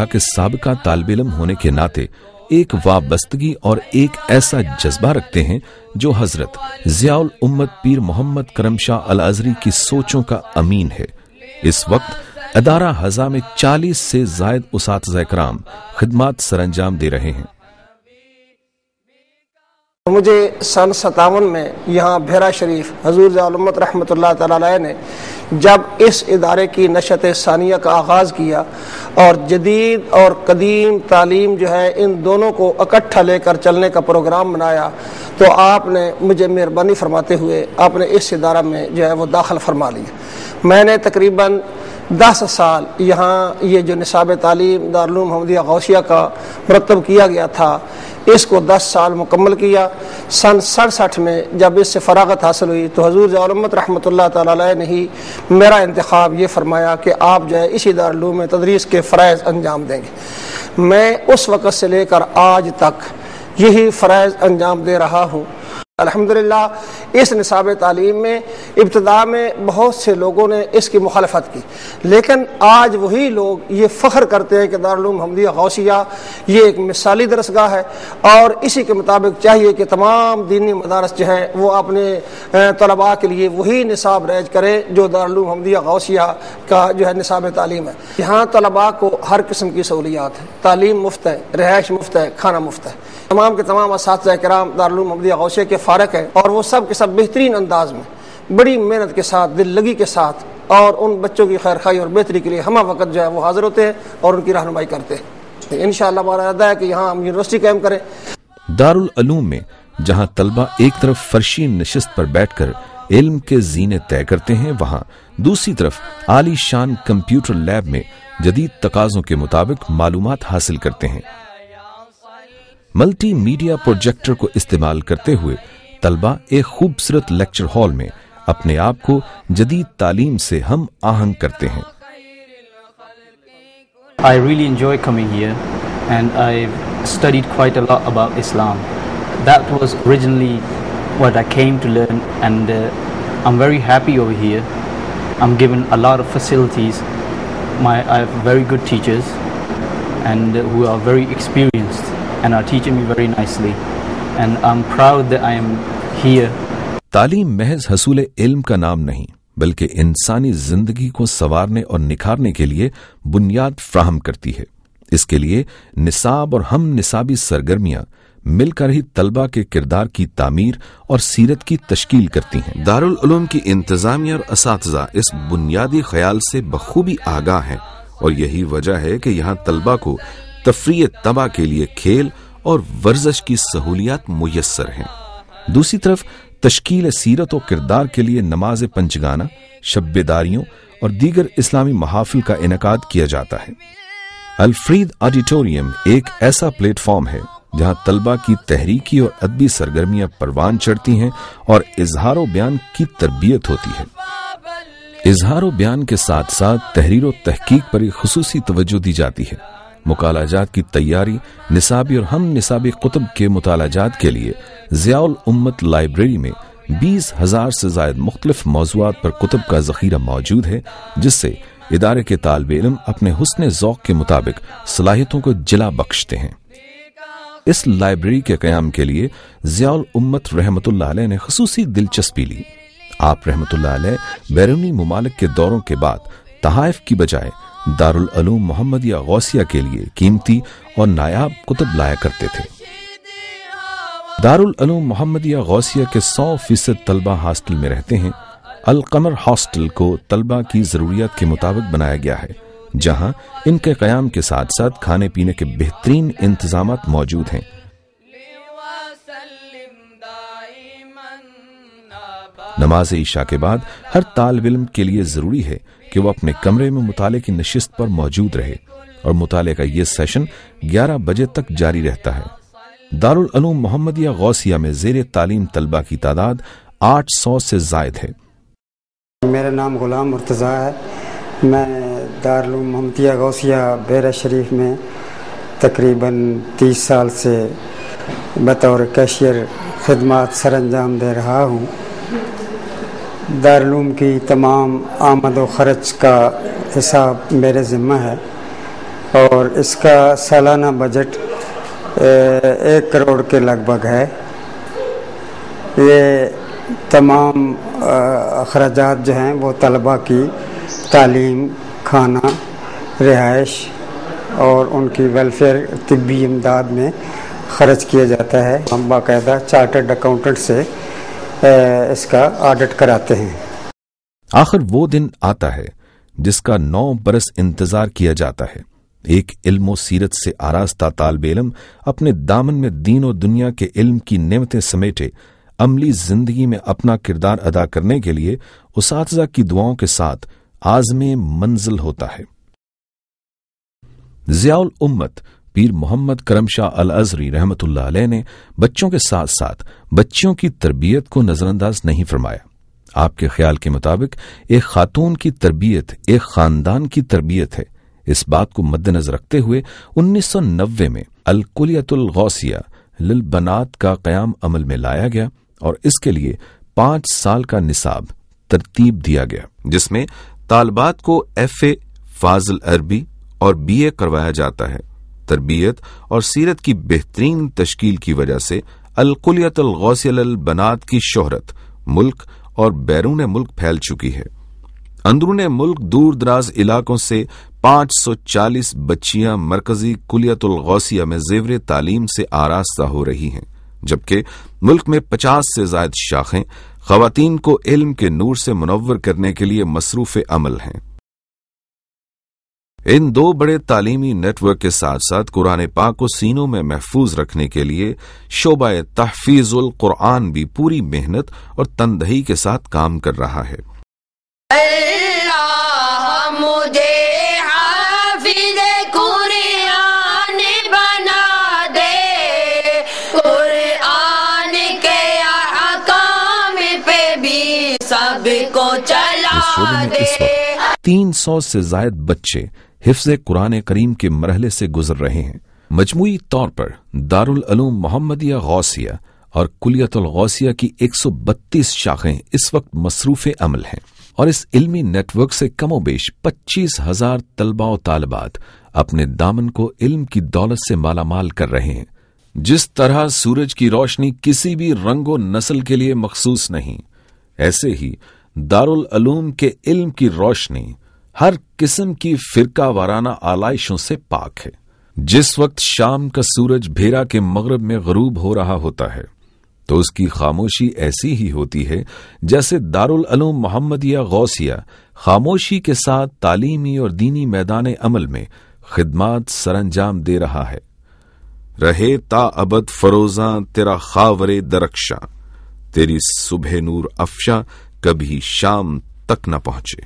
के साबिका तालिब इल्म होने के नाते एक वाबस्तगी और एक ऐसा जज्बा रखते हैं जो हजरत ज़ियाउल उम्मत पीर मोहम्मद करमशाह अल अज़री की सोचों का अमीन है। इस वक्त अदारा हज़ा में 40 से ज़ायद उसातिज़ा इकराम खिदमात सरअंजाम दे रहे हैं। मुझे सन 57 में यहाँ भेरा शरीफ हजूर ज़ियाउल उम्मत रहमतुल्लाह तआला अलैह ने जब इस इदारे की नशत सानिया का आगाज़ किया और जदीद और कदीम तालीम जो है इन दोनों को इकट्ठा लेकर चलने का प्रोग्राम बनाया, तो आपने मुझे मेहरबानी फरमाते हुए आपने इस इदारा में जो है वो दाखिल फरमा लिया। मैंने तकरीबन 10 साल यहाँ ये जो निसाब तालीम दारुल उलूम मोहम्मदिया गौसिया का मुरतब किया गया था, इसको 10 साल मुकम्मल किया। सन 67 में जब इससे फरागत हासिल हुई तो हजूर ज़ियाउल उम्मत रहमतुल्लाह तआला अलैह ने ही मेरा इंतखाब ये फरमाया कि आप जो है इसी दारुल उलूम में तदरीस के फ़राइज़ अंजाम देंगे। मैं उस वक़्त से लेकर आज तक यही फ़राइज़ अंजाम दे रहा हूँ। अल्हम्दुलिल्लाह इस निसाब तालीम में इब्तिदा में बहुत से लोगों ने इसकी मुखालफत की, लेकिन आज वही लोग ये फ़ख्र करते हैं कि दारुल उलूम मोहम्मदिया गौसिया ये एक मिसाली दरसगाह है और इसी के मुताबिक चाहिए कि तमाम दीनी मदारस जो हैं वो अपने तलबा के लिए वही निसाब रैज करें जो दारुल उलूम मोहम्मदिया गौसिया का जो है निसाब तालीम है। यहाँ तलबा को हर किस्म की सहूलियात है, तालीम मुफ्त है, रिहाइश मुफ्त है, खाना मुफ्त है। तमाम के तमाम असातिज़ा किराम दारुल उलूम मोहम्मदिया गौसिया के फारक है और वो सब के सब बेहतरीन अंदाज में बड़ी मेहनत के साथ दिल लगी के साथ और उन बच्चों की खैर खाई और बेहतरी के लिए हम वक्त जो है वो हाजिर होते हैं और उनकी रहनुमाई करते हैं। इंशाअल्लाह हमारा इरादा है कि यहाँ हम यूनिवर्सिटी कायम करें। दारुल उलूम में जहाँ तलबा एक तरफ फर्शी नशिस्त पर बैठकर इल्म के ज़ीने तय करते हैं, वहाँ दूसरी तरफ आली शान कंप्यूटर लैब में जदीद तकाज़ों के मुताबिक मालूमात हासिल करते हैं। मल्टी मीडिया प्रोजेक्टर को इस्तेमाल करते हुए तलबा एक खूबसूरत लेक्चर हॉल में अपने आप को जदीद तालीम से हम आहंग करते हैं। I really enjoy coming here and I've studied quite a lot about Islam. That was originally what I came to learn and I'm very happy over here. I'm given a lot of facilities. I have very good teachers and who are very experienced and are teaching me very nicely and I'm proud that I am here. तालीम महज हसूल इल्म का नाम नहीं बल्कि इंसानी जिंदगी को संवारने और निखारने के लिए बुनियाद फ्राहम करती है। इसके लिए निसाब और हम निसाबी सरगर्मियां मिलकर ही तलबा के किरदार की तामीर और सीरत की तश्कील करती हैं। दारुल उलूम की इंतजामिया और असातिज़ा इस बुनियादी ख्याल से बखूबी आगाह हैं और यही वजह है कि यहाँ तलबा को तफरीह तबा के लिए खेल और वर्जिश की सहूलियात मुयस्सर हैं। दूसरी तरफ तश्कील सीरत और किरदार के लिए नमाज पंचगाना, शब-ए-दारियों और दीगर इस्लामी महाफिल का इनेकाद किया जाता है। अल्फ्रीद ऑडिटोरियम एक ऐसा प्लेटफॉर्म है जहां तलबा की तहरीकी और अदबी सरगर्मियां परवान चढ़ती हैं और इजहार बयान की तरबियत होती है। इजहार बयान के साथ साथ तहरीर और तहकीक पर एक खुसूसी तवज्जो दी जाती है। मुकालाजात की तैयारी, निसाबी और हम निसाबी कुतुब के मुतालाजात के लिए ज़ियाउल उम्मत लाइब्रेरी में 20,000 से ज़ायद मुख्तलिफ मौज़ूआत पर कुतुब का ज़ख़ीरा मौजूद है, जिससे इदारे के तालिब इल्म अपने हुस्न ज़ौक़ के मुताबिक सलाहियतों को जिला बख्शते हैं। इस लाइब्रेरी के क़याम के लिए ज़ियाउल उम्मत रहमतुल्लाह अलैह ने खुसूसी दिलचस्पी ली। आप रहमतुल्लाह अलैह बैरूनी मुमालिक के दौरों के बाद तहाइफ की बजाय दारुल उलूम मोहम्मदिया गौसिया के लिए कीमती और नायाब कुतुब लाया करते थे। दारुल उलूम मोहम्मदिया गौसिया के 100% तलबा हॉस्टल में रहते हैं। अल कमर हॉस्टल को तलबा की जरूरियात के मुताबिक बनाया गया है, जहां इनके कयाम के साथ साथ खाने पीने के बेहतरीन इंतजामात मौजूद हैं। नमाज ईशा के बाद हर तालिब इल्म के लिए जरूरी है कि वह अपने कमरे में मुताले की नशिस्त पर मौजूद रहे और मुताले का यह सेशन 11 बजे तक जारी रहता है। दारुल उलूम मोहम्मदिया गौसिया में ज़ेरे तालीम तलबा की तादाद 800 से ज़ायद है। मेरा नाम गुलाम मुर्तज़ा है। मैं दारुल उलूम मोहम्मदिया गौसिया बेरा शरीफ में तकरीबन 30 साल से बतौर कैशियर खिदमत सरअंजाम दे रहा हूँ। दारुल उलूम की तमाम आमद व खर्च का हिसाब मेरे ज़िम्मा है اور اس کا سالانہ بجٹ 1 کروڑ کے لگ بھگ ہے۔ یہ تمام اخراجات جو ہیں وہ طلباء کی تعلیم، کھانا، رہائش اور ان کی ویلفیئر، طبی امداد میں خرچ کیا جاتا ہے۔ ہم باقاعدہ چارٹرڈ اکاؤنٹنٹ سے اس کا آڈٹ کراتے ہیں۔ آخر وہ دن آتا ہے جس کا 9 برس انتظار کیا جاتا ہے۔ ایک علم و سیرت سے آراستہ طالب علم اپنے دامن میں دین و دنیا کے علم کی نعمتیں سمیٹے عملی زندگی میں اپنا کردار ادا کرنے کے لیے اساتذہ کی دعاؤں کے ساتھ عازم منزل ہوتا ہے۔ ضیاء الامت پیر محمد کرم شاہ الازہری رحمۃ اللہ علیہ نے بچوں کے ساتھ ساتھ بچیوں کی تربیت کو نظر انداز نہیں فرمایا۔ آپ کے خیال کے مطابق ایک خاتون کی تربیت ایک خاندان کی تربیت ہے۔ اس بات کو مد نظر رکھتے ہوئے 1990 میں الکلیۃ الغوثیہ للبنات کا قیام عمل میں لایا گیا اور اس کے لیے 5 سال کا نصاب ترتیب دیا گیا، جس میں طالبات کو FA فاضل عربی اور BA کروایا جاتا ہے۔ تربیت اور سیرت کی بہترین تشکیل کی وجہ سے الکلیۃ الغوثیہ للبنات کی شہرت ملک اور بیرون ملک پھیل چکی ہے۔ اندرون ملک دور دراز علاقوں سے 540 بچیاں مرکزی کلیۃ الغوثیہ میں زیور تعلیم سے آراستہ ہو رہی ہیں، جبکہ ملک میں 50 سے زائد شاخیں خواتین کو علم کے نور سے منور کرنے کے لیے مصروف عمل ہیں۔ ان 2 بڑے تعلیمی نیٹ ورک کے ساتھ ساتھ قرآن پاک کو سینوں میں محفوظ رکھنے کے لیے شعبہ تحفیظ القرآن بھی پوری محنت اور تندہی کے ساتھ کام کر رہا ہے۔ اللہ مجھے حافظ قرآن بنا دے، قرآن کے احکام پہ بھی سب کو چلا اس شعبے میں دے۔ اس وقت 300 سے زائد بچے حفظ قرآن کریم کے مرحلے سے گزر رہے ہیں۔ مجموعی طور پر دارالعلوم محمدیہ غوثیہ اور کلیۃ الغوثیہ کی 132 شاخیں اس وقت مصروف عمل ہیں، اور اس علمی نیٹ ورک سے کم و بیش 25,000 طلباء و طالبات اپنے دامن کو علم کی دولت سے مالا مال کر رہے ہیں۔ جس طرح سورج کی روشنی کسی بھی رنگ و نسل کے لیے مخصوص نہیں، ایسے ہی دارالعلوم کے علم کی روشنی ہر قسم کی فرقہ وارانہ آلائشوں سے پاک ہے۔ جس وقت شام کا سورج بھیرا کے مغرب میں غروب ہو رہا ہوتا ہے تو اس کی خاموشی ایسی ہی ہوتی ہے جیسے دارالعلوم محمدیہ غوثیہ خاموشی کے ساتھ تعلیمی اور دینی میدان عمل میں خدمات سر انجام دے رہا ہے۔ رہے تا ابد فروزاں تیرا خاور درخشاں، تیری صبح نور افشاں کبھی شام تک نہ پہنچے۔